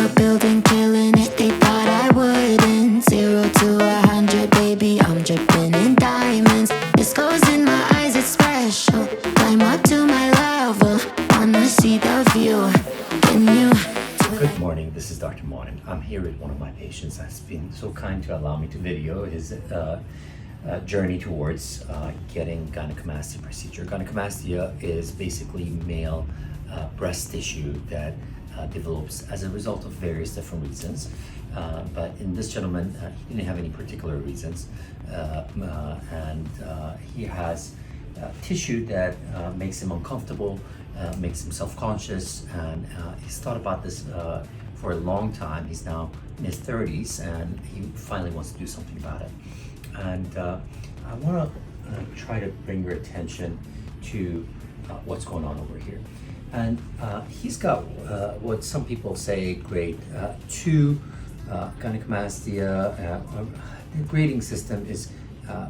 the building, killing it. They thought I wouldn't. 0 to 100, baby, I'm dripping in diamonds. This goes in my eyes, it's special. Climb up to my level, wanna see the view. Can you? Good morning, this is Dr. Moein. I'm here with one of my patients that's been so kind to allow me to video his journey towards getting gynecomastia procedure. Gynecomastia is basically male breast tissue that develops as a result of various different reasons. But in this gentleman, he didn't have any particular reasons. And he has tissue that makes him uncomfortable, makes him self-conscious, and he's thought about this for a long time. He's now in his 30s and he finally wants to do something about it. And I want to try to bring your attention to what's going on over here. And he's got what some people say grade 2 gynecomastia. The grading system is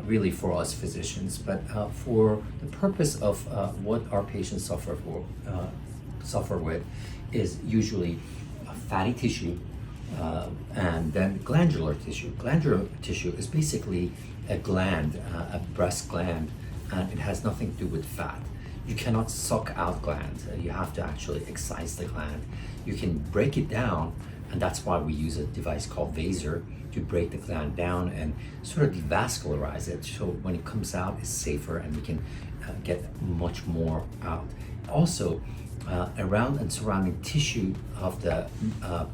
really for us physicians, but for the purpose of what our patients suffer with is usually fatty tissue and then glandular tissue. Glandular tissue is basically a gland, a breast gland, and it has nothing to do with fat. You cannot suck out glands. You have to actually excise the gland. You can break it down, and that's why we use a device called Vaser to break the gland down and sort of devascularize it, so when it comes out it's safer and we can get much more out. Also, around and surrounding tissue of the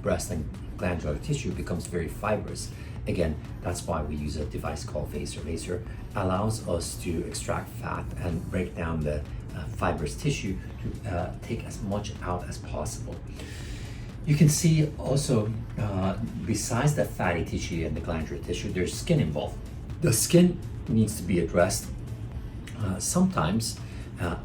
breast and glandular tissue becomes very fibrous. Again, that's why we use a device called Vaser. Vaser allows us to extract fat and break down the fibrous tissue to take as much out as possible. You can see also, besides the fatty tissue and the glandular tissue, there's skin involved. The skin needs to be addressed. Sometimes,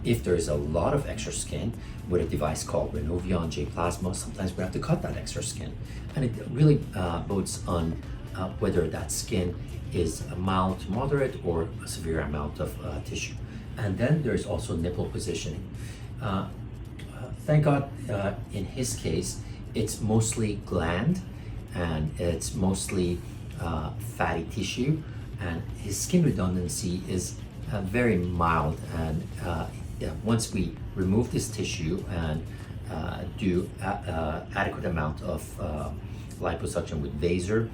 if there's a lot of extra skin with a device called Renovion J Plasma, sometimes we have to cut that extra skin. And it really bodes on whether that skin is a mild to moderate or a severe amount of tissue. And then there's also nipple positioning. Thank God, in his case, it's mostly gland and it's mostly fatty tissue, and his skin redundancy is very mild. And once we remove this tissue and do adequate amount of liposuction with Vaser,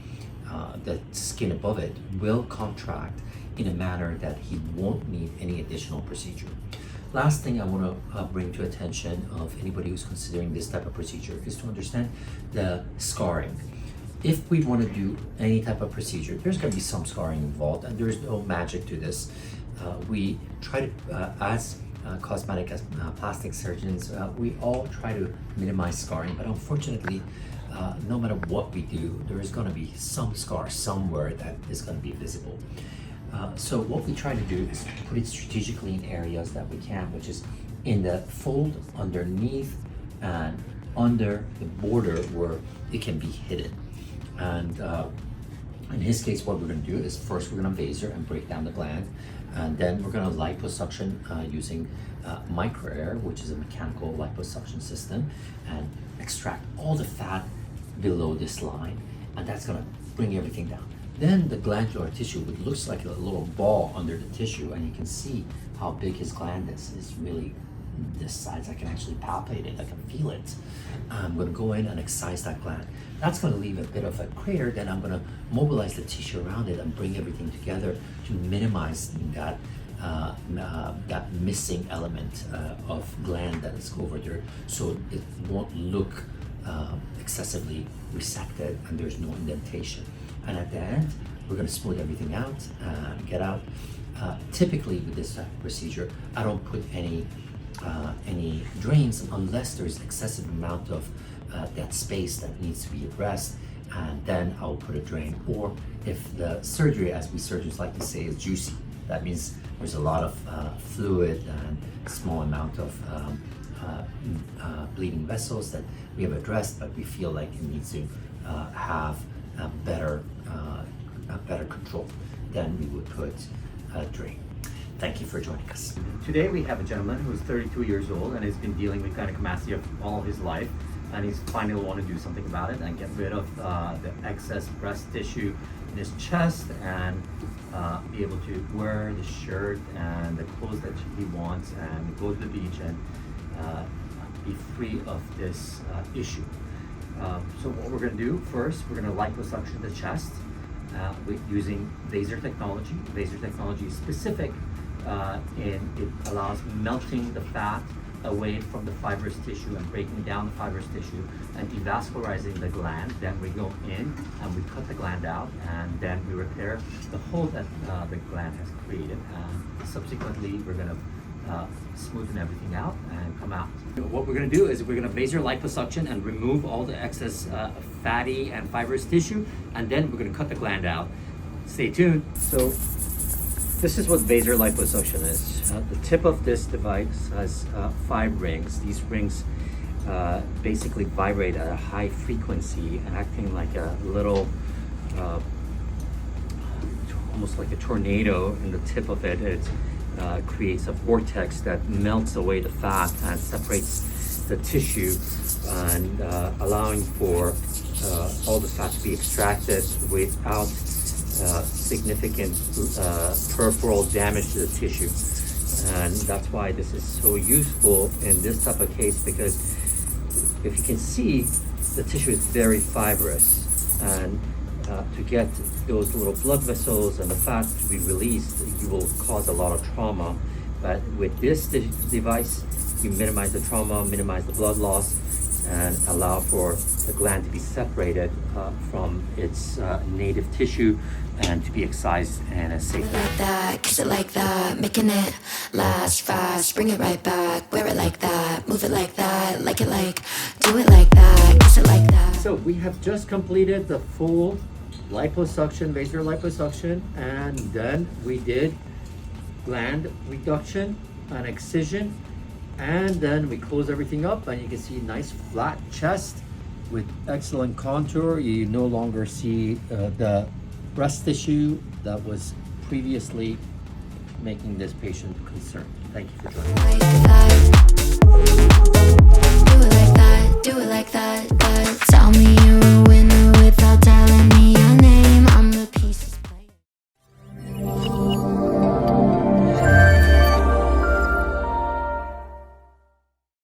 the skin above it will contract in a manner that he won't need any additional procedure. Last thing I want to bring to attention of anybody who's considering this type of procedure is to understand the scarring. If we want to do any type of procedure, there's going to be some scarring involved, and there's no magic to this. We try to, as cosmetic, as plastic surgeons, we all try to minimize scarring, but unfortunately, no matter what we do, there is going to be some scar somewhere that is going to be visible. So what we try to do is put it strategically in areas that we can, which is in the fold, underneath, and under the border where it can be hidden. And in his case, what we're going to do is first we're going to Vaser and break down the gland, and then we're going to liposuction using micro-air, which is a mechanical liposuction system, and extract all the fat below this line, and that's going to bring everything down. Then the glandular tissue, which looks like a little ball under the tissue, and you can see how big his gland is. It's really this size. I can actually palpate it. I can feel it. I'm going to go in and excise that gland. That's going to leave a bit of a crater. Then I'm going to mobilize the tissue around it and bring everything together to minimize that that missing element of gland that is over there, so it won't look excessively resected and there's no indentation. And at the end, we're going to smooth everything out and get out. Typically with this type of procedure, I don't put any drains unless there's excessive amount of that space that needs to be addressed, and then I'll put a drain. Or if the surgery, as we surgeons like to say, is juicy, that means there's a lot of fluid and small amount of bleeding vessels that we have addressed, but we feel like it needs to have a better control, then we would put a drain. Thank you for joining us. Today we have a gentleman who is 32 years old and has been dealing with gynecomastia all his life. and he's finally want to do something about it and get rid of the excess breast tissue in his chest and be able to wear the shirt and the clothes that he wants and go to the beach and be free of this issue. So what we're going to do first, we're going to liposuction the chest with using laser technology. Laser technology is specific and it allows melting the fat away from the fibrous tissue and breaking down the fibrous tissue and devascularizing the gland. Then we go in and we cut the gland out, and then we repair the hole that the gland has created. And subsequently, we're going to smoothen everything out and come out. What we're going to do is we're going to laser liposuction and remove all the excess fatty and fibrous tissue, and then we're going to cut the gland out. Stay tuned. So this is what laser liposuction is. The tip of this device has 5 rings. These rings basically vibrate at a high frequency, acting like a little, almost like a tornado in the tip of it. It creates a vortex that melts away the fat and separates the tissue, and allowing for all the fat to be extracted without significant peripheral damage to the tissue. And that's why this is so useful in this type of case, because if you can see, the tissue is very fibrous, and to get those little blood vessels and the fat to be released, you will cause a lot of trauma. But with this device, you minimize the trauma, minimize the blood loss, and allow for the gland to be separated from its native tissue and to be excised in a safe way. Like that, kiss it like that, making it last fast. Bring it right back, wear it like that, move it like that, like it like, do it like that, kiss it like that. So we have just completed the full liposuction, laser liposuction, and then we did gland reduction and excision, and then we close everything up, and you can see nice flat chest with excellent contour. You no longer see the breast tissue that was previously making this patient concerned. Thank you for joining. Like that.